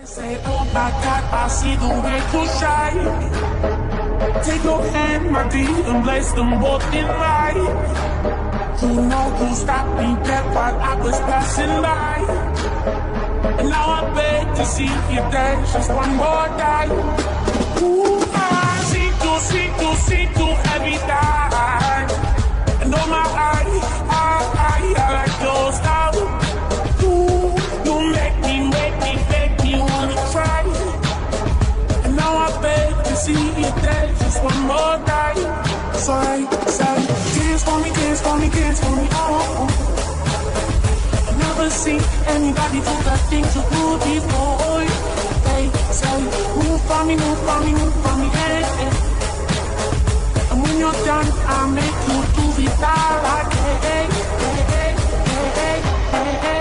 Say, oh my God, I see the way you shine. Take your hand, my dear, and place them both in mine. You know who stopped me dead while I was passing by. And now I beg to see you dance just one more time. Ooh, I see you every time. And oh my I like your style. Ooh, you make me wanna try. And now I beg to see you dance just one more time. So I say, dance for me, oh. Never seen anybody do the things you do before. They say, move for me, hey, hey. And when you're done, I'll make you do it all like, hey, hey, hey, hey, hey, hey, hey.